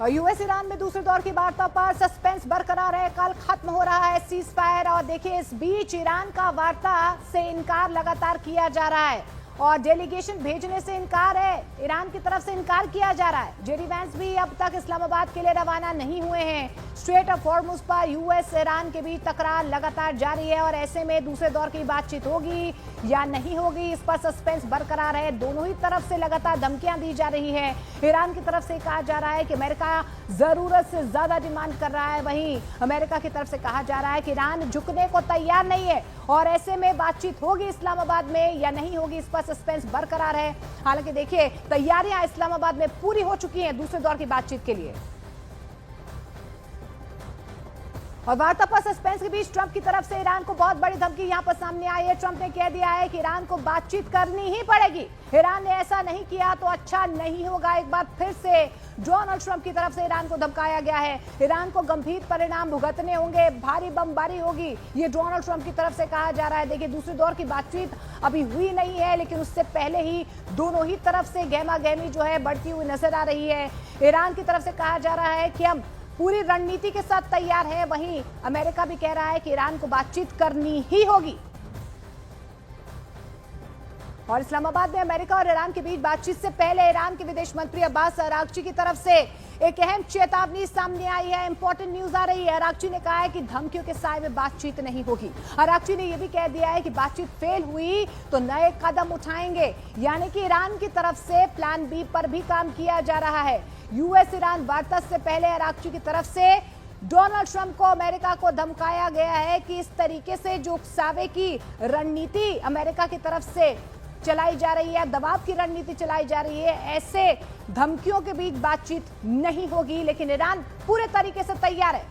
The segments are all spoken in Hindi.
यूएस ईरान में दूसरे दौर की वार्ता पर सस्पेंस बरकरार है। कल खत्म हो रहा है सीज फायर और देखिए इस बीच ईरान का वार्ता से इनकार लगातार किया जा रहा है और डेलीगेशन भेजने से इनकार है। ईरान की तरफ से इनकार किया जा रहा है। जेडी वैंस भी अब तक इस्लामाबाद के लिए रवाना नहीं हुए हैं। स्ट्रेट ऑफ हॉर्मुज पर यूएस ईरान के बीच तकरार लगातार जारी है और ऐसे में दूसरे दौर की बातचीत होगी या नहीं होगी, इस पर सस्पेंस बरकरार है। दोनों ही तरफ से लगातार धमकियां दी जा रही है। ईरान की तरफ से कहा जा रहा है कि अमेरिका जरूरत से ज्यादा डिमांड कर रहा है, वहीं अमेरिका की तरफ से कहा जा रहा है कि ईरान झुकने को तैयार नहीं है और ऐसे में बातचीत होगी इस्लामाबाद में या नहीं होगी, इस पर सस्पेंस बरकरार है। हालांकि देखिए तैयारियां इस्लामाबाद में पूरी हो चुकी हैं दूसरे दौर की बातचीत के लिए। और वार्ता पर सस्पेंस के बीच ट्रंप की तरफ से ईरान को बहुत बड़ी धमकी यहां पर सामने आई है। ट्रंप ने कह दिया है कि ईरान को बातचीत करनी ही पड़ेगी। ईरान ने ऐसा नहीं किया तो अच्छा नहीं होगा। एक बार फिर से डोनाल्ड ट्रंप की तरफ से ईरान को धमकाया गया है। ईरान को गंभीर परिणाम भुगतने होंगे, भारी बमबारी होगी, ये डोनाल्ड ट्रंप की तरफ से कहा जा रहा है। देखिए दूसरे दौर की बातचीत अभी हुई नहीं है, लेकिन उससे पहले ही दोनों ही तरफ से गहमा गहमी जो है बढ़ती हुई नजर आ रही है। ईरान की तरफ से कहा जा रहा है कि हम पूरी रणनीति के साथ तैयार है, वहीं अमेरिका भी कह रहा है कि ईरान को बातचीत करनी ही होगी। और इस्लामाबाद में अमेरिका और ईरान के बीच बातचीत से पहले ईरान के विदेश मंत्री अब्बास अरागची की तरफ से एक अहम चेतावनी सामने आई है। इंपॉर्टेंट न्यूज आ रही है। अरागची ने कहा है कि धमकियों के साए में बातचीत नहीं होगी। अरागची ने यह भी कह दिया है कि बातचीत फेल हुई तो नए कदम उठाएंगे, यानी कि ईरान की तरफ से प्लान बी पर भी काम किया जा रहा है। यूएस ईरान वार्ता से पहले अरागची की तरफ से डोनाल्ड ट्रंप को अमेरिका को धमकाया गया है कि इस तरीके से जो उकसावे की रणनीति अमेरिका की तरफ से चलाई जा रही है, दबाव की रणनीति चलाई जा रही है, ऐसे धमकियों के बीच बातचीत नहीं होगी। लेकिन ईरान पूरे तरीके से तैयार है।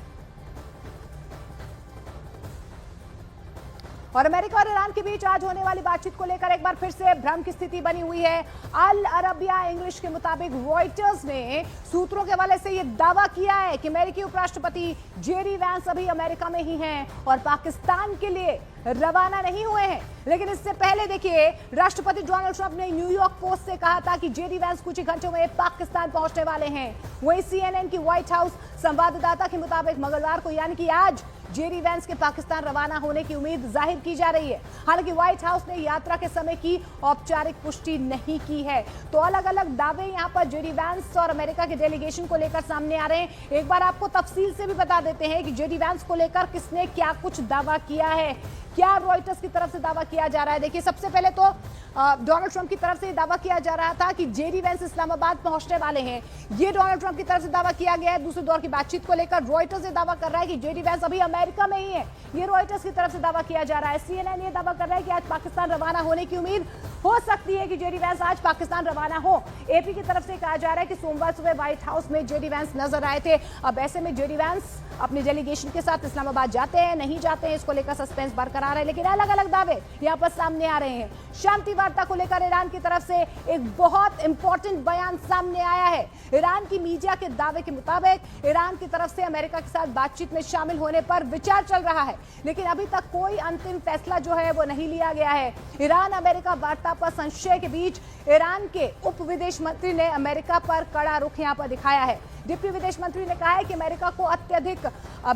और अमेरिका और ईरान के बीच आज होने वाली बातचीत को लेकर एक बार फिर से भ्रम की स्थिति बनी हुई है। अल अरबिया इंग्लिश के मुताबिक रॉयटर्स ने सूत्रों के हवाले से यह दावा किया है कि अमेरिकी उपराष्ट्रपति जेडी वैंस अभी अमेरिका में ही हैं और पाकिस्तान के लिए रवाना नहीं हुए हैं। लेकिन इससे पहले देखिए राष्ट्रपति डोनाल्ड ट्रंप ने न्यूयॉर्क पोस्ट से कहा था कि जेडी वैंस कुछ ही घंटों में पाकिस्तान पहुंचने वाले हैं। वहीं सीएनएन की व्हाइट हाउस संवाददाता के मुताबिक मंगलवार को यानी कि आज जेडी वैंस के पाकिस्तान रवाना होने की उम्मीद जाहिर की जा रही है। हालांकि व्हाइट हाउस ने यात्रा के समय की औपचारिक पुष्टि नहीं की है। तो अलग अलग दावे यहां पर जेडी वैंस और अमेरिका के डेलीगेशन को लेकर सामने आ रहे हैं। एक बार आपको तफसील से भी बता देते हैं कि जेडी वैंस को लेकर किसने क्या कुछ दावा किया है, क्या रॉयटर्स की तरफ से दावा किया जा रहा है। देखिए सबसे पहले तो डोनाल्ड ट्रंप की तरफ से दावा किया जा रहा था कि जेडी वैंस इस्लामाबाद पहुंचने वाले हैं। ये डोनाल्ड ट्रंप की तरफ से दावा किया गया है। दूसरे दौर की बातचीत को लेकर रॉयटर्स ये दावा कर रहा है कि जेडी वैंस अभी अमेरिका में ही है। ये रॉयटर्स की तरफ से दावा किया जा रहा है। सीएनएन ये दावा कर रहा है कि आज पाकिस्तान रवाना होने की उम्मीद हो सकती है कि जेडी वैंस आज पाकिस्तान रवाना हो। एपी की तरफ से कहा जा रहा है कि सोमवार सुबह व्हाइट हाउस में जेडी वैंस नजर आए थे। अब ऐसे में जेडी वैंस अपने डेलीगेशन के साथ इस्लामाबाद जाते हैं नहीं जाते हैं, इसको लेकर सस्पेंस बरकरार है। लेकिन अलग अलग दावे यहां पर सामने आ रहे हैं। शांति वार्ता को लेकर ईरान की तरफ से एक बहुत इंपॉर्टेंट बयान सामने आया है। ईरान की मीडिया के दावे के मुताबिक ईरान की तरफ से अमेरिका के साथ बातचीत में शामिल होने पर विचार चल रहा है, लेकिन अभी तक कोई अंतिम फैसला जो है वो नहीं लिया गया है। ईरान अमेरिका वार्ता पर संशय के बीच ईरान के उप विदेश मंत्री ने अमेरिका पर कड़ा रुख यहां पर दिखाया है। डिप्टी विदेश मंत्री ने कहा है कि अमेरिका को अत्यधिक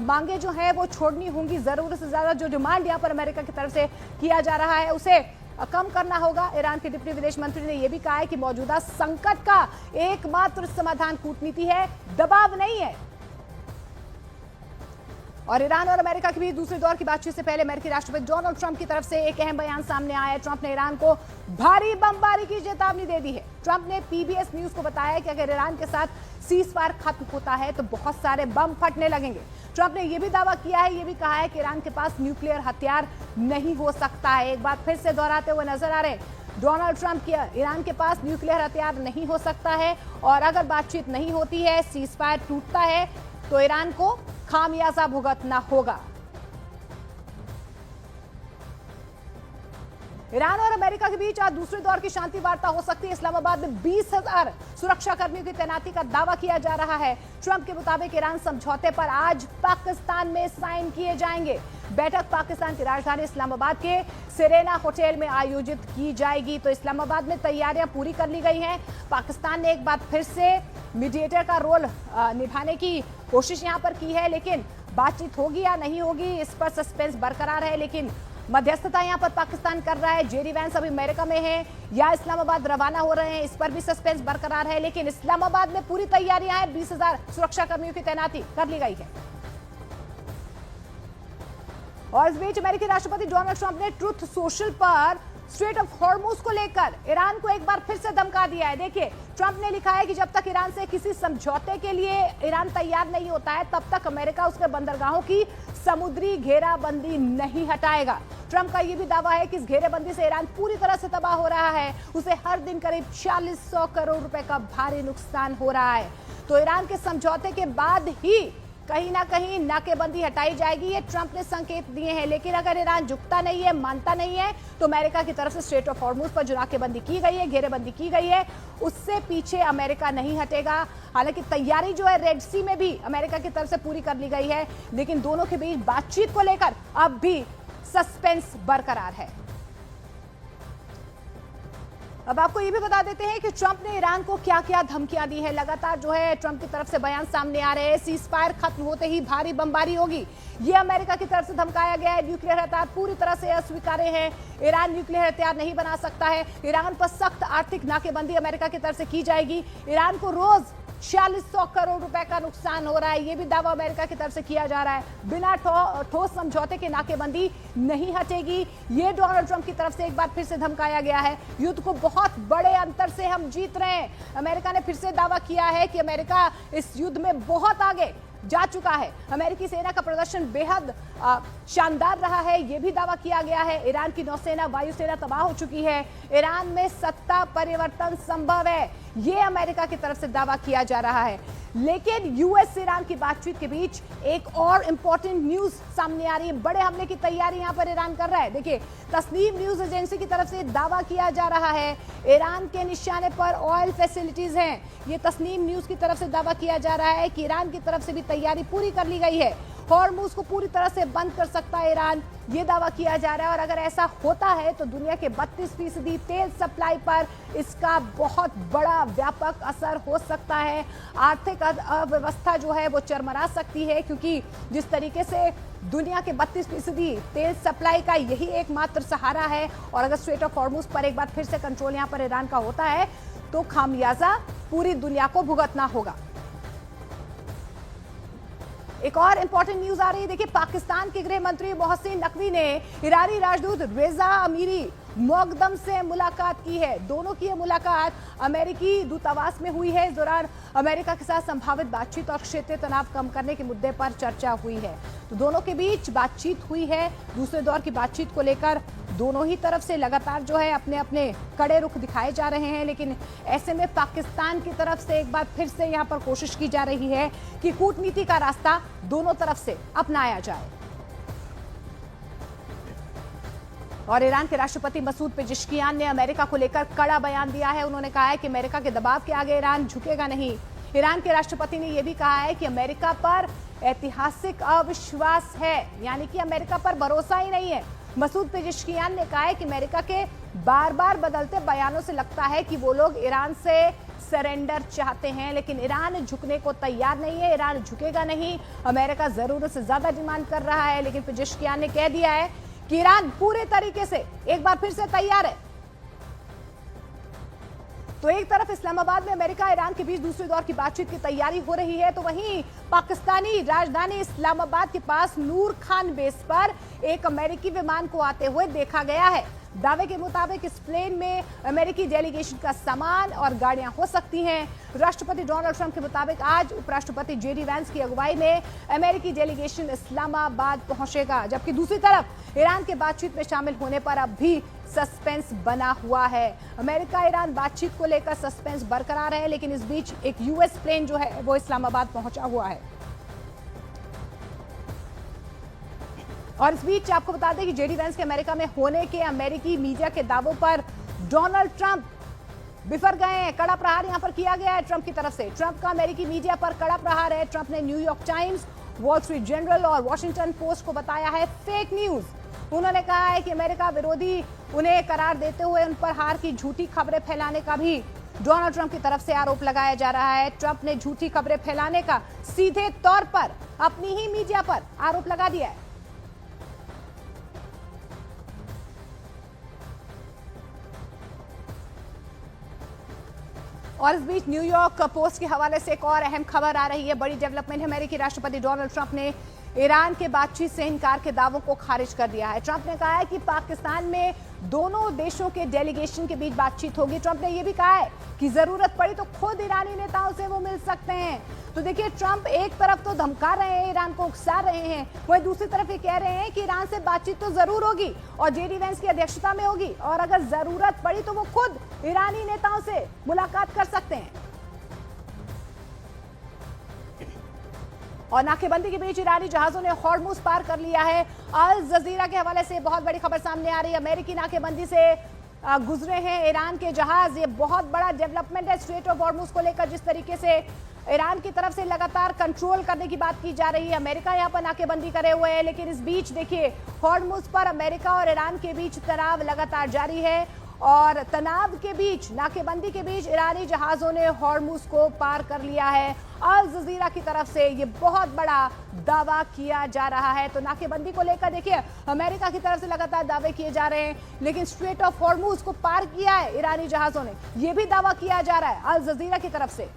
मांगे जो है वो छोड़नी होंगी। जरूरत से ज्यादा जो डिमांड यहां पर अमेरिका की तरफ से किया जा रहा है उसे कम करना होगा। ईरान के डिप्टी विदेश मंत्री ने यह भी कहा है कि मौजूदा संकट का एकमात्र समाधान कूटनीति है, दबाव नहीं है। और ईरान और अमेरिका के बीच दूसरे दौर की बातचीत से पहले अमेरिकी राष्ट्रपति डोनाल्ड ट्रंप की तरफ से एक अहम बयान सामने आया है। ट्रंप ने ईरान को भारी बमबारी की चेतावनी दे दी है। ट्रंप ने पीबीएस न्यूज को बताया कि अगर ईरान के साथ सीज फायर खत्म होता है तो बहुत सारे बम फटने लगेंगे। ट्रंप ने यह भी दावा किया है, यह भी कहा है कि ईरान के पास न्यूक्लियर हथियार नहीं हो सकता है। एक बात फिर से दोहराते हुए नजर आ रहे हैं डोनाल्ड ट्रंप की, ईरान के पास न्यूक्लियर हथियार नहीं हो सकता है और अगर बातचीत नहीं होती है, सीज फायर टूटता है तो ईरान को खामियाजा भुगतना होगा। ईरान और अमेरिका के बीच आज दूसरे दौर की शांति वार्ता हो सकती है। इस्लामाबाद में 20,000 सुरक्षा कर्मियों की तैनाती का दावा किया जा रहा है। ट्रंप के मुताबिक ईरान समझौते पर आज पाकिस्तान में साइन किए जाएंगे। बैठक पाकिस्तान की राजधानी इस्लामाबाद के सेरेना होटल में आयोजित की जाएगी। तो इस्लामाबाद में तैयारियां पूरी कर ली गई हैं। पाकिस्तान ने एक बार फिर से मीडिएटर का रोल निभाने की कोशिश यहां पर की है, लेकिन बातचीत होगी या नहीं होगी इस पर सस्पेंस बरकरार है। लेकिन मध्यस्थता यहां पर पाकिस्तान कर रहा है। जेडी वैंस अभी अमेरिका में है या इस्लामाबाद रवाना हो रहे हैं, इस पर भी सस्पेंस बरकरार है। लेकिन इस्लामाबाद में पूरी तैयारियां हैं, 20,000 सुरक्षा कर्मियों की तैनाती कर ली गई है। और इस बीच अमेरिकी राष्ट्रपति डोनाल्ड ट्रंप ने ट्रुथ सोशल पर स्ट्रेट ऑफ हॉर्मुज को लेकर ईरान को एक बार फिर से धमका दिया है। देखिए, ट्रंप ने लिखा है कि जब तक ईरान से किसी समझौते के लिए ईरान तैयार नहीं होता है, तब तक अमेरिका उसके बंदरगाहों की समुद्री घेराबंदी नहीं हटाएगा। ट्रंप का यह भी दावा है कि इस घेराबंदी से ईरान पूरी तरह से तबाह हो रहा है। उसे हर दिन करीब 4600 करोड़ रुपए का भारी नुकसान हो रहा है। तो ईरान के समझौते के बाद ही कहीं ना कहीं नाकेबंदी हटाई जाएगी, ये ट्रंप ने संकेत दिए हैं। लेकिन अगर ईरान झुकता नहीं है, मानता नहीं है, तो अमेरिका की तरफ से स्ट्रेट ऑफ हॉर्मुज पर जो नाकेबंदी की गई है, घेरेबंदी की गई है, उससे पीछे अमेरिका नहीं हटेगा। हालांकि तैयारी जो है रेड सी में भी अमेरिका की तरफ से पूरी कर ली गई है, लेकिन दोनों के बीच बातचीत को लेकर अब भी सस्पेंस बरकरार है। अब आपको ये भी बता देते हैं कि ट्रंप ने ईरान को क्या क्या धमकियां दी है। लगातार जो है ट्रंप की तरफ से बयान सामने आ रहे हैं। सीज फायर खत्म होते ही भारी बमबारी होगी, ये अमेरिका की तरफ से धमकाया गया है। न्यूक्लियर हथियार पूरी तरह से अस्वीकार्य है, ईरान न्यूक्लियर हथियार नहीं बना सकता है। ईरान पर सख्त आर्थिक नाकेबंदी अमेरिका की तरफ से की जाएगी। ईरान को रोज 4600 करोड़ रुपए का नुकसान हो रहा है, ये भी दावा अमेरिका की तरफ से किया जा रहा है। बिना ठोस समझौते के नाकेबंदी नहीं हटेगी, ये डोनाल्ड ट्रंप की तरफ से एक बार फिर से धमकाया गया है। युद्ध को बहुत बड़े अंतर से हम जीत रहे हैं। अमेरिका ने फिर से दावा किया है कि अमेरिका इस युद्ध में बहुत आगे जा चुका है। अमेरिकी सेना का प्रदर्शन बेहद शानदार रहा है, यह भी दावा किया गया है। ईरान की नौसेना, वायुसेना तबाह हो चुकी है। ईरान में सत्ता परिवर्तन संभव है, यह अमेरिका की तरफ से दावा किया जा रहा है। लेकिन यूएस ईरान की बातचीत के बीच एक और इंपॉर्टेंट न्यूज सामने आ रही है। बड़े हमले की तैयारी यहां पर ईरान कर रहा है। देखिए, तस्नीम न्यूज एजेंसी की तरफ से दावा किया जा रहा है ईरान के निशाने पर ऑयल फैसिलिटीज हैं। ये तस्नीम न्यूज की तरफ से दावा किया जा रहा है कि ईरान की तरफ से भी तैयारी पूरी कर ली गई है। हॉर्मुज को पूरी तरह से बंद कर सकता है ईरान, ये दावा किया जा रहा है। और अगर ऐसा होता है तो दुनिया के 32% तेल सप्लाई पर इसका बहुत बड़ा व्यापक असर हो सकता है। आर्थिक अव्यवस्था जो है वो चरमरा सकती है, क्योंकि जिस तरीके से दुनिया के 32% तेल सप्लाई का यही एकमात्र सहारा है। और अगर स्ट्रेट ऑफ हॉर्मुज पर एक बार फिर से कंट्रोल यहाँ पर ईरान का होता है तो खामियाजा पूरी दुनिया को भुगतना होगा। एक और इंपॉर्टेंट न्यूज आ रही है। देखिए, पाकिस्तान के गृह मंत्री मोहसिन नकवी ने ईरानी राजदूत रेजा अमीरी मोकदम से मुलाकात की है। दोनों की यह मुलाकात अमेरिकी दूतावास में हुई है। इस दौरान अमेरिका के साथ संभावित बातचीत और क्षेत्रीय तनाव कम करने के मुद्दे पर चर्चा हुई है। तो दोनों के बीच बातचीत हुई है। दूसरे दौर की बातचीत को लेकर दोनों ही तरफ से लगातार जो है अपने अपने कड़े रुख दिखाए जा रहे हैं। लेकिन ऐसे में पाकिस्तान की तरफ से एक बार फिर से यहाँ पर कोशिश की जा रही है कि कूटनीति का रास्ता दोनों तरफ से अपनाया जाए। और ईरान के राष्ट्रपति मसूद पेजेश्कियान ने अमेरिका को लेकर कड़ा बयान दिया है। उन्होंने कहा है कि अमेरिका के दबाव के आगे ईरान झुकेगा नहीं। ईरान के राष्ट्रपति ने यह भी कहा है कि अमेरिका पर ऐतिहासिक अविश्वास है, यानी कि अमेरिका पर भरोसा ही नहीं है। मसूद पेजेश्कियान ने कहा है कि अमेरिका के बार बार बदलते बयानों से लगता है कि वो लोग ईरान से सरेंडर चाहते हैं, लेकिन ईरान झुकने को तैयार नहीं है। ईरान झुकेगा नहीं। अमेरिका जरूरत से ज्यादा डिमांड कर रहा है, लेकिन पेजेश्कियान ने कह दिया है कि ईरान पूरे तरीके से एक बार फिर से तैयार है। तो एक तरफ इस्लामाबाद में अमेरिका ईरान के बीच दूसरे दौर की बातचीत की तैयारी हो रही है, तो वहीं पाकिस्तानी राजधानी इस्लामाबाद के पास नूर खान बेस पर एक अमेरिकी विमान को आते हुए देखा गया है। दावे के मुताबिक इस प्लेन में अमेरिकी डेलीगेशन का सामान और गाड़ियां हो सकती हैं। राष्ट्रपति डोनाल्ड ट्रंप के मुताबिक आज उपराष्ट्रपति जेडी वैंस की अगुवाई में अमेरिकी डेलीगेशन इस्लामाबाद पहुंचेगा, जबकि दूसरी तरफ ईरान के बातचीत में शामिल होने पर अब भी सस्पेंस बना हुआ है। अमेरिका ईरान बातचीत को लेकर सस्पेंस बरकरार है, लेकिन इस बीच एक यूएस प्लेन जो है वो इस्लामाबाद पहुंचा हुआ है। और इस बीच आपको बता दें कि जेडी वैंस के अमेरिका में होने के अमेरिकी मीडिया के दावों पर डोनाल्ड ट्रंप बिफर गए हैं। कड़ा प्रहार यहां पर किया गया है ट्रंप की तरफ से। ट्रंप का अमेरिकी मीडिया पर कड़ा प्रहार है। ट्रंप ने New York times, wall street journal और वॉशिंगटन पोस्ट को बताया है फेक न्यूज। उन्होंने कहा है कि अमेरिका विरोधी उन्हें करार देते हुए उन पर हार की झूठी खबरें फैलाने का भी डोनाल्ड ट्रंप की तरफ से आरोप लगाया जा रहा है। ट्रंप ने झूठी खबरें फैलाने का सीधे तौर पर अपनी ही मीडिया पर आरोप लगा दिया है। और इस बीच न्यूयॉर्क पोस्ट के हवाले से एक और अहम खबर आ रही है। बड़ी डेवलपमेंट है। अमेरिकी राष्ट्रपति डोनाल्ड ट्रंप ने ईरान के बातचीत से इनकार के दावों को खारिज कर दिया है। ट्रंप ने कहा है कि पाकिस्तान में दोनों देशों के डेलीगेशन के बीच बातचीत होगी। ट्रंप ने यह भी कहा है कि जरूरत पड़ी तो खुद ईरानी नेताओं से वो मिल सकते हैं। तो देखिए, ट्रंप एक तरफ तो धमका रहे हैं, ईरान को उकसा रहे हैं, वहीं दूसरी तरफ ये कह रहे हैं कि ईरान से बातचीत तो जरूर होगी और जेडी वेंस की अध्यक्षता में होगी, और अगर जरूरत पड़ी तो वो खुद ईरानी नेताओं से मुलाकात कर सकते हैं। और नाकेबंदी के बीच ईरानी जहाजों ने हॉर्मुज पार कर लिया है। अल जजीरा के हवाले से बहुत बड़ी खबर सामने आ रही है। अमेरिकी नाकेबंदी से गुजरे हैं ईरान के जहाज। ये बहुत बड़ा डेवलपमेंट है स्ट्रेट ऑफ हॉर्मुज को लेकर। जिस तरीके से ईरान की तरफ से लगातार कंट्रोल करने की बात की जा रही है, अमेरिका यहाँ पर नाकेबंदी करे हुए है, लेकिन इस बीच देखिए हॉर्मुज पर अमेरिका और ईरान के बीच तनाव लगातार जारी है। और तनाव के बीच, नाकेबंदी के बीच ईरानी जहाजों ने हॉर्मुज को पार कर लिया है। अल जजीरा की तरफ से ये बहुत बड़ा दावा किया जा रहा है। तो नाकेबंदी को लेकर देखिए अमेरिका की तरफ से लगातार दावे किए जा रहे हैं, लेकिन स्ट्रेट ऑफ हॉर्मुज को पार किया है ईरानी जहाजों ने, यह भी दावा किया जा रहा है अल जजीरा की तरफ से।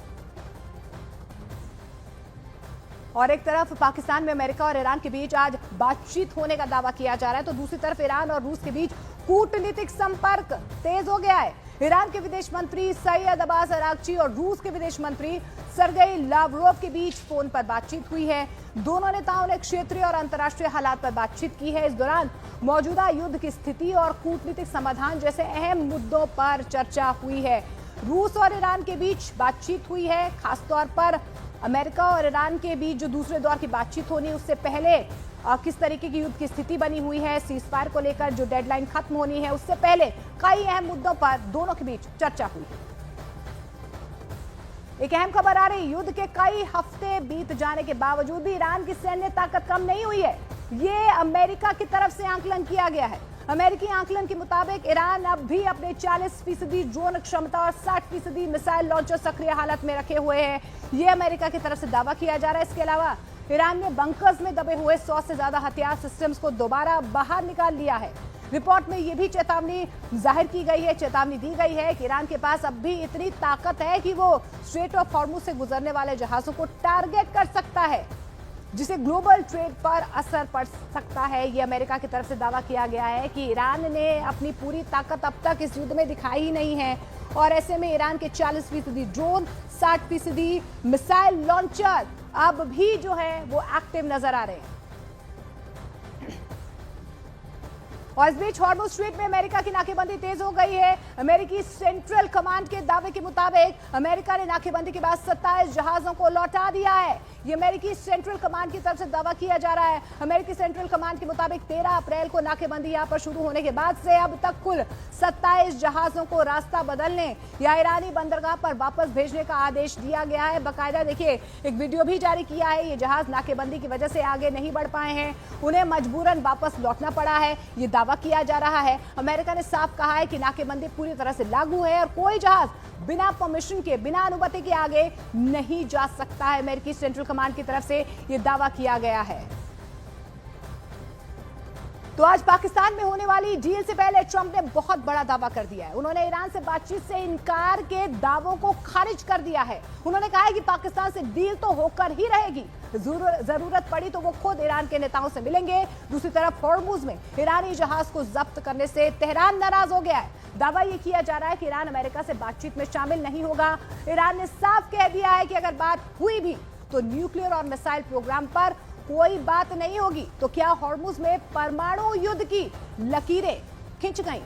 और एक तरफ पाकिस्तान में अमेरिका और ईरान के बीच आज बातचीत होने का दावा किया जा रहा है, तो दूसरी तरफ ईरान और रूस के बीच कूटनीतिक संपर्क तेज हो गया है। ईरान के विदेश मंत्री सैयद अब्बास अरागची और रूस के विदेश मंत्री सरगेई लावरोव के बीच फोन पर बातचीत हुई है। दोनों नेताओं ने क्षेत्रीय और अंतर्राष्ट्रीय हालात पर बातचीत की है। इस दौरान मौजूदा युद्ध की स्थिति और कूटनीतिक समाधान जैसे अहम मुद्दों पर चर्चा हुई है। रूस और ईरान के बीच बातचीत हुई है, खासतौर पर अमेरिका और ईरान के बीच जो दूसरे दौर की बातचीत होनी, उससे पहले किस तरीके की युद्ध की स्थिति बनी हुई है, सीजफायर को लेकर जो डेडलाइन खत्म होनी है, उससे पहले कई अहम मुद्दों पर दोनों के बीच चर्चा हुई। एक अहम खबर आ रही, युद्ध के कई हफ्ते बीत जाने के बावजूद भी ईरान की सैन्य ताकत कम नहीं हुई है। ये अमेरिका की तरफ से आंकलन किया गया है। अमेरिकी आंकलन के मुताबिक ईरान अब भी अपने 40% ड्रोन क्षमता और 60% मिसाइल लॉन्चर सक्रिय हालत में रखे हुए हैं। यह अमेरिका की तरफ से दावा किया जा रहा है। इसके अलावा ईरान ने बंकर्स में दबे हुए 100 से ज्यादा हथियार सिस्टम्स को दोबारा बाहर निकाल लिया है। रिपोर्ट में यह भी चेतावनी जाहिर की गई है, चेतावनी दी गई है कि ईरान के पास अब भी इतनी ताकत है कि वो स्ट्रेट ऑफ हॉर्मुज से गुजरने वाले जहाजों को टारगेट कर सकता है, जिसे ग्लोबल ट्रेड पर असर पड़ सकता है। ये अमेरिका की तरफ से दावा किया गया है कि ईरान ने अपनी पूरी ताकत अब तक इस युद्ध में दिखाई ही नहीं है, और ऐसे में ईरान के 40% ड्रोन, 60% मिसाइल लॉन्चर अब भी जो है वो एक्टिव नजर आ रहे हैं। और इस बीच हॉर्मुज स्ट्रेट में अमेरिका की नाकेबंदी तेज हो गई है। अमेरिकी सेंट्रल कमांड के दावे के मुताबिक अमेरिका ने नाकेबंदी के बाद 27 जहाजों को लौटा दिया है। ये अमेरिकी सेंट्रल कमांड की तरफ से दावा किया जा रहा है। अमेरिकी सेंट्रल कमांड के मुताबिक 13 अप्रैल को नाकेबंदी यहां पर शुरू होने के बाद से अब तक कुल 27 जहाजों को रास्ता बदलने या ईरानी बंदरगाह पर वापस भेजने का आदेश दिया गया है। बाकायदा देखिए एक वीडियो भी जारी किया है। ये जहाज नाकेबंदी की वजह से आगे नहीं बढ़ पाए हैं, उन्हें मजबूरन वापस लौटना पड़ा है, ये दावा किया जा रहा है। अमेरिका ने साफ कहा है कि नाकेबंदी पूरी तरह से लागू है और कोई जहाज बिना परमिशन के, बिना अनुमति के आगे नहीं जा सकता है। अमेरिकी सेंट्रल कमांड की तरफ से यह दावा किया गया है। तो आज पाकिस्तान में होने वाली डील से पहले ट्रंप ने बहुत बड़ा दावा कर दिया है। उन्होंने ईरान से बातचीत से इनकार के दावों को खारिज कर दिया है। उन्होंने कहा है कि पाकिस्तान से डील तो होकर ही रहेगी, जरूरत पड़ी तो वो खुद ईरान के नेताओं से मिलेंगे। दूसरी तरफ हॉर्मुज में ईरानी जहाज को जब्त करने से तेहरान नाराज हो गया है। दावा यह किया जा रहा है कि ईरान अमेरिका से बातचीत में शामिल नहीं होगा। ईरान ने साफ कह दिया है कि अगर बात हुई भी तो न्यूक्लियर और मिसाइल प्रोग्राम पर कोई बात नहीं होगी। तो क्या हॉर्मुज में परमाणु युद्ध की लकीरें खिंच गई?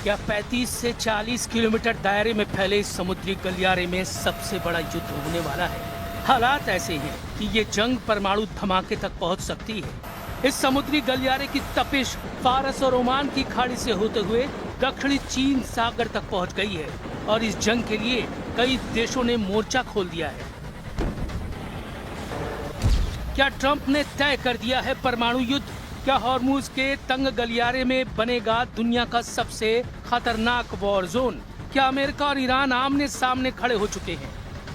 क्या 35 से 40 किलोमीटर दायरे में फैले इस समुद्री गलियारे में सबसे बड़ा युद्ध होने वाला है? हालात ऐसे हैं कि ये जंग परमाणु धमाके तक पहुंच सकती है। इस समुद्री गलियारे की तपिश फारस और ओमान की खाड़ी से होते हुए दक्षिणी चीन सागर तक पहुंच गई है और इस जंग के लिए कई देशों ने मोर्चा खोल दिया है। क्या ट्रंप ने तय कर दिया है परमाणु युद्ध? क्या हॉर्मुज के तंग गलियारे में बनेगा दुनिया का सबसे खतरनाक वॉर जोन? क्या अमेरिका और ईरान आमने सामने खड़े हो चुके हैं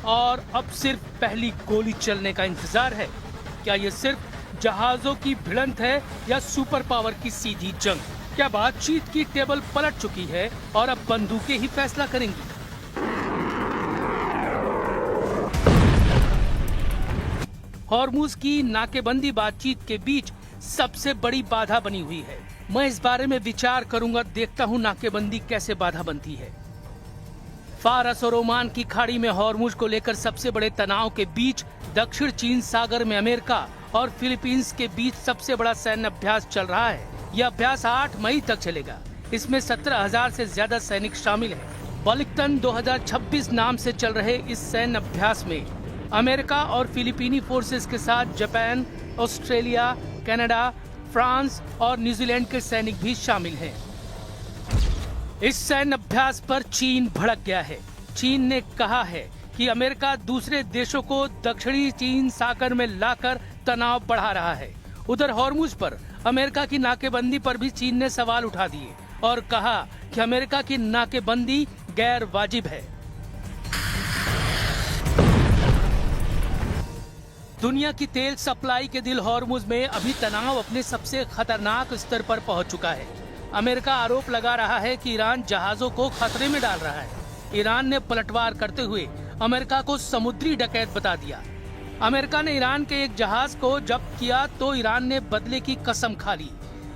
और अब सिर्फ पहली गोली चलने का इंतजार है? क्या ये सिर्फ जहाजों की भिड़ंत है या सुपर पावर की सीधी जंग? क्या बातचीत की टेबल पलट चुकी है और अब बंदूकें ही फैसला करेंगी? हॉर्मुज की नाकेबंदी बातचीत के बीच सबसे बड़ी बाधा बनी हुई है। मैं इस बारे में विचार करूंगा, देखता हूं नाकेबंदी कैसे बाधा बनती है। फारस और ओमान की खाड़ी में हॉर्मुज को लेकर सबसे बड़े तनाव के बीच दक्षिण चीन सागर में अमेरिका और फिलीपींस के बीच सबसे बड़ा सैन्य अभ्यास चल रहा है। यह अभ्यास 8 मई तक चलेगा। इसमें 17,000 से ज्यादा सैनिक शामिल हैं। बलिकटन 2026 नाम से चल रहे इस सैन्य अभ्यास में अमेरिका और फिलीपीनी फोर्सेस के साथ जापान, ऑस्ट्रेलिया, कनाडा, फ्रांस और न्यूजीलैंड के सैनिक भी शामिल हैं। इस सैन्य अभ्यास पर चीन भड़क गया है। चीन ने कहा है कि अमेरिका दूसरे देशों को दक्षिणी चीन सागर में लाकर तनाव बढ़ा रहा है। उधर हॉर्मुज पर अमेरिका की नाकेबंदी पर भी चीन ने सवाल उठा दिए और कहा कि अमेरिका की नाकेबंदी गैर वाजिब है। दुनिया की तेल सप्लाई के दिल हॉर्मुज में अभी तनाव अपने सबसे खतरनाक स्तर पर पहुंच चुका है। अमेरिका आरोप लगा रहा है कि ईरान जहाजों को खतरे में डाल रहा है। ईरान ने पलटवार करते हुए अमेरिका को समुद्री डकैत बता दिया। अमेरिका ने ईरान के एक जहाज को जब्त किया तो ईरान ने बदले की कसम खा ली।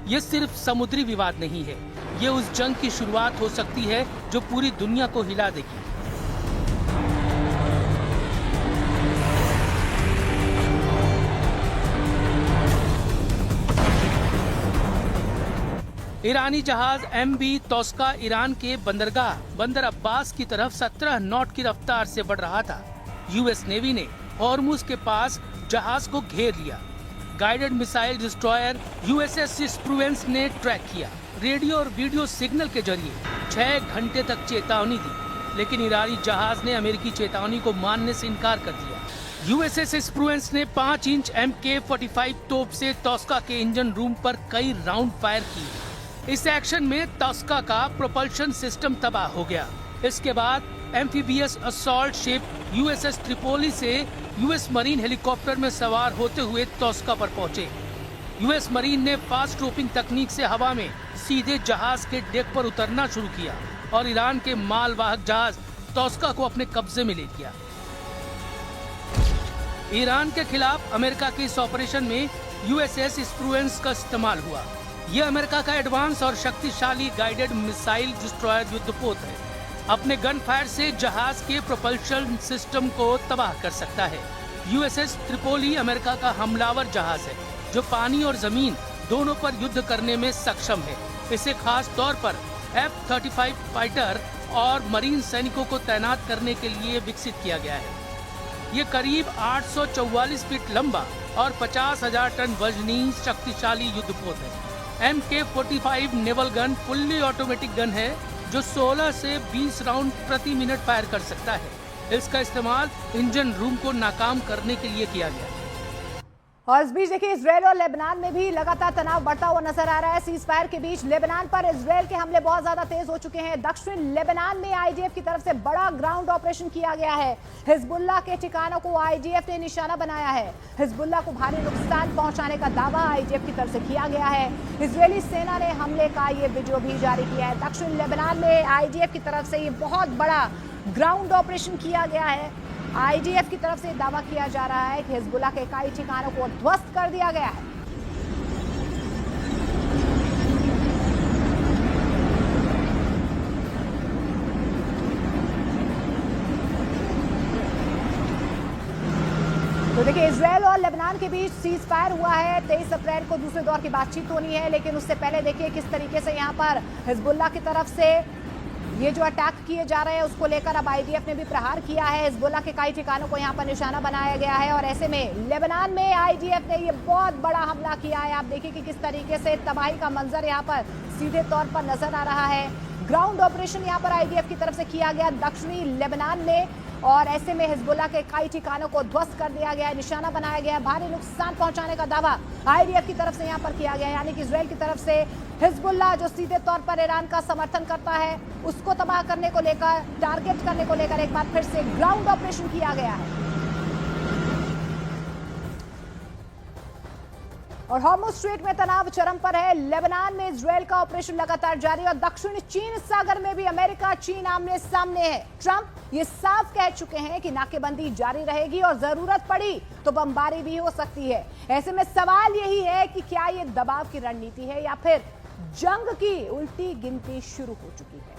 ये सिर्फ समुद्री विवाद नहीं है, ये उस जंग की शुरुआत हो सकती है जो पूरी दुनिया को हिला देगी। ईरानी जहाज MV तोस्का ईरान के बंदरगाह बंदर अब्बास की तरफ 17 नॉट की रफ्तार से बढ़ रहा था। यूएस नेवी ने हॉर्मुज के पास जहाज को घेर लिया। गाइडेड मिसाइल डिस्ट्रॉयर USS स्प्रूवेंस ने ट्रैक किया। रेडियो और वीडियो सिग्नल के जरिए 6 घंटे तक चेतावनी दी, लेकिन ईरानी जहाज ने अमेरिकी चेतावनी को मानने से इनकार कर दिया। USS स्प्रूवेंस ने 5 इंच MK-45 तोप से तोस्का के इंजन रूम पर कई राउंड फायर किए। इस एक्शन में तोस्का का प्रोपल्शन सिस्टम तबाह हो गया। इसके बाद amphibious assault ship USS Tripoli से US मरीन हेलीकॉप्टर में सवार होते हुए तोस्का पर पहुंचे। US मरीन ने फास्ट ट्रोपिंग तकनीक से हवा में सीधे जहाज के डेक पर उतरना शुरू किया और ईरान के मालवाहक जहाज तोस्का को अपने कब्जे में ले लिया। ईरान के खिलाफ अमेरिका के इस ऑपरेशन में USS स्प्रूवेंस का इस्तेमाल हुआ। यह अमेरिका का एडवांस और शक्तिशाली गाइडेड मिसाइल डिस्ट्रॉयर युद्धपोत है। अपने गन फायर से जहाज के प्रोपल्शन सिस्टम को तबाह कर सकता है। USS ट्रिपोली अमेरिका का हमलावर जहाज है जो पानी और जमीन दोनों पर युद्ध करने में सक्षम है। इसे खास तौर पर F-35 फाइटर और मरीन सैनिकों को तैनात करने के लिए विकसित किया गया है। ये करीब 844 फीट लंबा और 50,000 टन वजनी शक्तिशाली युद्धपोत है। MK-45 naval gun fully automatic gun है जो 16 से 20 राउंड प्रति मिनट फायर कर सकता है। इसका इस्तेमाल इंजन रूम को नाकाम करने के लिए किया गया। और इस बीच देखिए इजरायल और लेबनान में भी लगातार तनाव बढ़ता हुआ नजर आ रहा है। सीज फायर के बीच लेबनान पर इजरायल के हमले बहुत ज्यादा तेज हो चुके हैं। दक्षिण लेबनान में IDF की तरफ से बड़ा ग्राउंड ऑपरेशन किया गया है। हिजबुल्लाह के ठिकानों को IDF ने निशाना बनाया है। हिजबुल्लाह को भारी नुकसान पहुंचाने का दावा IDF की तरफ से किया गया है। इजरायली सेना ने हमले का ये वीडियो भी जारी किया है। दक्षिण लेबनान में IDF की तरफ से ये बहुत बड़ा ग्राउंड ऑपरेशन किया गया है। IDF की तरफ से दावा किया जा रहा है कि हिजबुल्लाह के कई ठिकानों को ध्वस्त कर दिया गया है। तो देखिए इजरायल और लेबनान के बीच सीज फायर हुआ है। 23 अप्रैल को दूसरे दौर की बातचीत होनी है, लेकिन उससे पहले देखिए किस तरीके से यहाँ पर हिजबुल्लाह की तरफ से ये जो अटैक किए जा रहे हैं उसको लेकर अब IDF ने भी प्रहार किया है। हिजबुल्लाह के कई ठिकानों को यहाँ पर निशाना बनाया गया है और ऐसे में लेबनान में IDF ने ये बहुत बड़ा हमला किया है। आप देखिए कि किस तरीके से तबाही का मंजर यहाँ पर सीधे तौर पर नजर आ रहा है। ग्राउंड ऑपरेशन यहाँ पर IDF की तरफ से किया गया दक्षिणी लेबनान में। और ऐसे में हिजबुल्लाह के कई ठिकानों को ध्वस्त कर दिया गया है, निशाना बनाया गया है। भारी नुकसान पहुंचाने का दावा IDF की तरफ से यहां पर किया गया है, यानी कि इजराइल की तरफ से हिजबुल्लाह जो सीधे तौर पर ईरान का समर्थन करता है उसको तबाह करने को लेकर, टारगेट करने को लेकर एक बार फिर से ग्राउंड ऑपरेशन किया गया है। और हॉर्मुज़ स्ट्रेट में तनाव चरम पर है। लेबनान में इजराइल का ऑपरेशन लगातार जारी और दक्षिण चीन सागर में भी अमेरिका चीन आमने सामने है। ट्रंप ये साफ कह चुके हैं कि नाकेबंदी जारी रहेगी और जरूरत पड़ी तो बमबारी भी हो सकती है। ऐसे में सवाल यही है कि क्या ये दबाव की रणनीति है या फिर जंग की उल्टी गिनती शुरू हो चुकी है।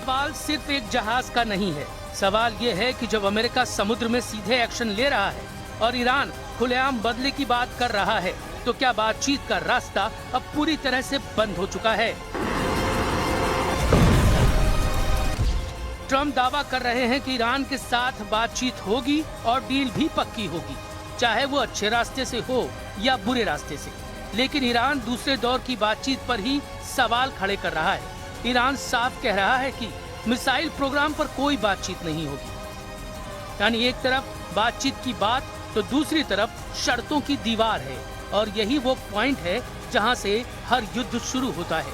सवाल सिर्फ एक जहाज का नहीं है। सवाल ये है कि जब अमेरिका समुद्र में सीधे एक्शन ले रहा है और ईरान खुलेआम बदले की बात कर रहा है, तो क्या बातचीत का रास्ता अब पूरी तरह से बंद हो चुका है? ट्रंप दावा कर रहे हैं कि ईरान के साथ बातचीत होगी और डील भी पक्की होगी, चाहे वो अच्छे रास्ते से हो या बुरे रास्ते से। लेकिन ईरान दूसरे दौर की बातचीत पर ही सवाल खड़े कर रहा है। ईरान साफ कह रहा है कि मिसाइल प्रोग्राम पर कोई बातचीत नहीं होगी। यानी एक तरफ बातचीत की बात तो दूसरी तरफ शर्तों की दीवार है, और यही वो पॉइंट है जहां से हर युद्ध शुरू होता है।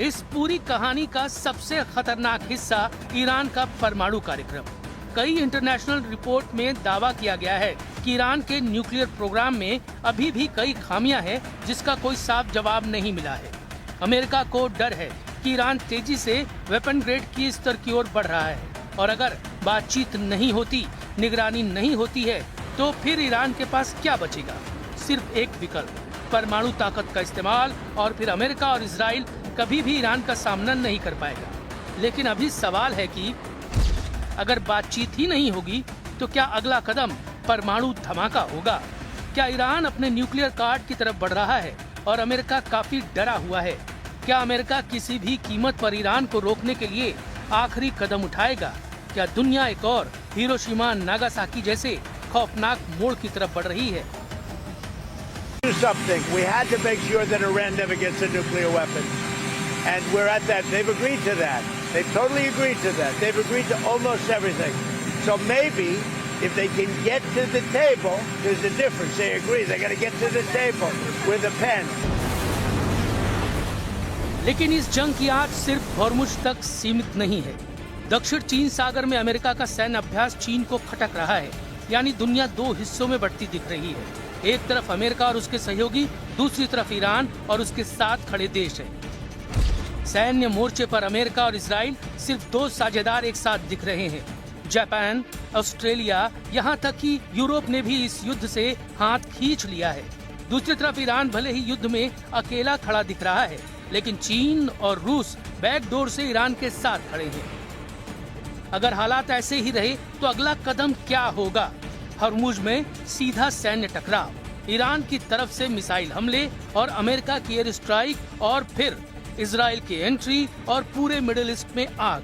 इस पूरी कहानी का सबसे खतरनाक हिस्सा ईरान का परमाणु कार्यक्रम। कई इंटरनेशनल रिपोर्ट में दावा किया गया है कि ईरान के न्यूक्लियर प्रोग्राम में अभी भी कई खामियां हैं जिसका कोई साफ जवाब नहीं मिला है। अमेरिका को डर है कि ईरान तेजी से वेपन ग्रेड की स्तर की ओर बढ़ रहा है, और अगर बातचीत नहीं होती, निगरानी नहीं होती है, तो फिर ईरान के पास क्या बचेगा? सिर्फ एक विकल्प, परमाणु ताकत का इस्तेमाल, और फिर अमेरिका और इजराइल कभी भी ईरान का सामना नहीं कर पाएगा। लेकिन अभी सवाल है कि अगर बातचीत ही नहीं होगी तो क्या अगला कदम परमाणु धमाका होगा? क्या ईरान अपने न्यूक्लियर कार्ड की तरफ बढ़ रहा है और अमेरिका काफी डरा हुआ है? क्या अमेरिका किसी भी कीमत पर ईरान को रोकने के लिए आखिरी कदम उठाएगा? क्या दुनिया एक और हिरोशिमा नागासाकी जैसे खौफनाक मोड़ की तरफ बढ़ रही है? Do something. We had to make sure that Iran never gets a nuclear weapon. And we're at that. They've agreed to that. They've totally agreed to that. They've agreed to almost everything. So maybe if they can get to the table, there's a difference. They agree. They're going to get to the table with a pen. लेकिन इस जंग की आग सिर्फ हॉर्मुज़ तक सीमित नहीं है। दक्षिण चीन सागर में अमेरिका का सैन्य अभ्यास चीन को खटक रहा है। यानी दुनिया दो हिस्सों में बढ़ती दिख रही है। एक तरफ अमेरिका और उसके सहयोगी, दूसरी तरफ ईरान और उसके साथ खड़े देश है। सैन्य मोर्चे पर अमेरिका और इजराइल सिर्फ दो साझेदार एक साथ दिख रहे हैं। जापान, ऑस्ट्रेलिया, यहाँ तक कि यूरोप ने भी इस युद्ध से हाथ खींच लिया है। दूसरी तरफ ईरान भले ही युद्ध में अकेला खड़ा दिख रहा है, लेकिन चीन और रूस बैकडोर से ईरान के साथ खड़े हैं। अगर हालात ऐसे ही रहे तो अगला कदम क्या होगा? हॉर्मुज़ में सीधा सैन्य टकराव, ईरान की तरफ से मिसाइल हमले और अमेरिका की एयर स्ट्राइक, और फिर इजराइल की एंट्री और पूरे मिडिल ईस्ट में आग।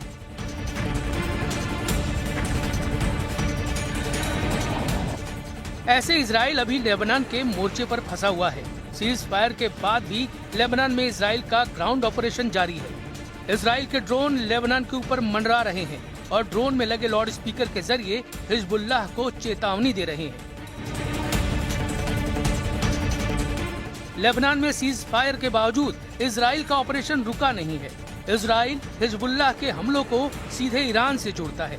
ऐसे इजराइल अभी लेबनान के मोर्चे पर फंसा हुआ है। सीज फायर के बाद भी लेबनान में इजराइल का ग्राउंड ऑपरेशन जारी है। इजराइल के ड्रोन लेबनान के ऊपर मंडरा रहे हैं और ड्रोन में लगे लाउड स्पीकर के जरिए हिजबुल्लाह को चेतावनी दे रहे हैं। लेबनान में सीज फायर के बावजूद इजराइल का ऑपरेशन रुका नहीं है। इजराइल हिजबुल्लाह के हमलों को सीधे ईरान से जोड़ता है।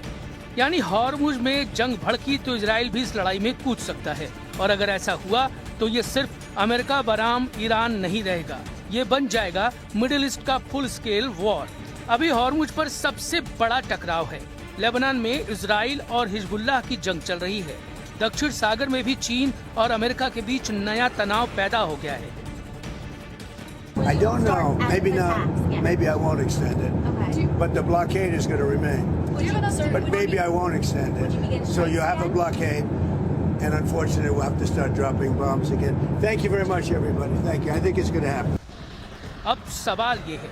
यानी हॉर्मुज़ में जंग भड़की तो इजराइल भी इस लड़ाई में कूद सकता है, और अगर ऐसा हुआ तो ये सिर्फ अमेरिका बनाम ईरान नहीं रहेगा, ये बन जाएगा मिडिल ईस्ट का फुल स्केल वॉर। अभी हॉर्मुज़ पर सबसे बड़ा टकराव है। लेबनान में इजराइल और हिजबुल्लाह की जंग चल रही है। दक्षिण सागर में भी चीन और अमेरिका के बीच नया तनाव पैदा हो गया है। I don't know. Maybe not. Maybe I won't extend it. Okay. But the blockade is going to remain. But maybe I won't extend it. So you have a blockade, and unfortunately we'll have to start dropping bombs again. Thank you very much, everybody. Thank you. I think it's going to happen. अब सवाल ये है,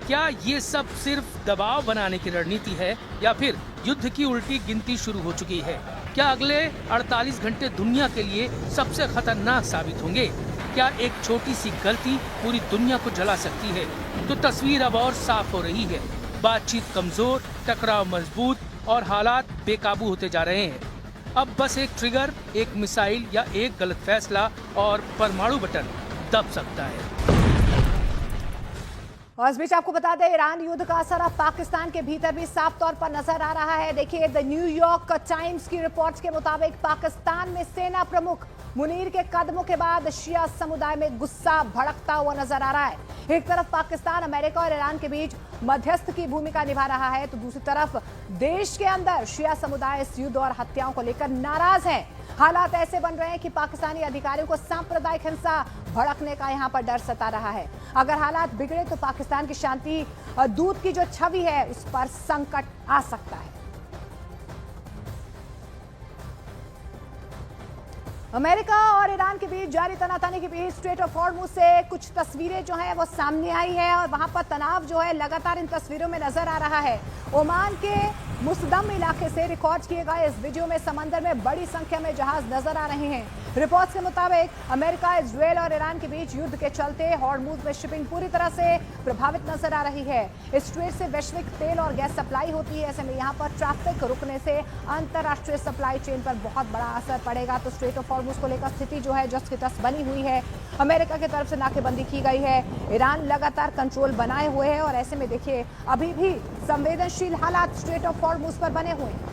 क्या ये सब सिर्फ दबाव बनाने की रणनीति है या फिर युद्ध की उल्टी गिनती शुरू हो चुकी है? क्या अगले 48 घंटे दुनिया के लिए सबसे खतरनाक साबित होंगे? क्या एक छोटी सी गलती पूरी दुनिया को जला सकती है? तो तस्वीर अब और साफ हो रही है। बातचीत कमजोर, टकराव मजबूत और हालात बेकाबू होते जा रहे हैं। अब बस एक ट्रिगर, एक मिसाइल या एक गलत फैसला और परमाणु बटन दब सकता है। और इस बीच आपको बता दें, ईरान युद्ध का असर अब पाकिस्तान के भीतर भी साफ तौर पर नजर आ रहा है। देखिए, द न्यूयॉर्क टाइम्स की रिपोर्ट्स के मुताबिक पाकिस्तान में सेना प्रमुख मुनीर के कदमों के बाद शिया समुदाय में गुस्सा भड़कता हुआ नजर आ रहा है। एक तरफ पाकिस्तान अमेरिका और ईरान के बीच मध्यस्थ की भूमिका निभा रहा है, तो दूसरी तरफ देश के अंदर शिया समुदाय इस युद्ध और हत्याओं को लेकर नाराज है। हालात ऐसे बन रहे हैं कि पाकिस्तानी अधिकारियों को सांप्रदायिक हिंसा भड़कने का यहां पर डर सता रहा है। अगर हालात बिगड़े तो पाकिस्तान की शांति दूत की जो छवि है उस पर संकट आ सकता है। अमेरिका और ईरान के बीच जारी तनातनी के बीच स्ट्रेट ऑफ हॉर्मुज से कुछ तस्वीरें जो हैं वो सामने आई है और वहां पर तनाव जो है लगातार इन तस्वीरों में नजर आ रहा है। ओमान के मुसदम इलाके से रिकॉर्ड किए गए इस वीडियो में समंदर में बड़ी संख्या में जहाज नजर आ रहे हैं। रिपोर्ट्स के मुताबिक अमेरिका, इजरायल और ईरान के बीच युद्ध के चलते हॉर्मुज में शिपिंग पूरी तरह से प्रभावित नजर आ रही है। इस स्ट्रेट से वैश्विक तेल और गैस सप्लाई होती है। ऐसे में यहाँ पर ट्रैफिक रुकने से अंतरराष्ट्रीय सप्लाई चेन पर बहुत बड़ा असर पड़ेगा। तो स्ट्रेट ऑफ हॉर्मुज को लेकर स्थिति जो है जस की तस बनी हुई है। अमेरिका की तरफ से नाकेबंदी की गई है। ईरान लगातार कंट्रोल बनाए हुए है और ऐसे में देखिए अभी भी संवेदनशील हालात स्ट्रेट ऑफ हॉर्मुज पर बने हुए हैं।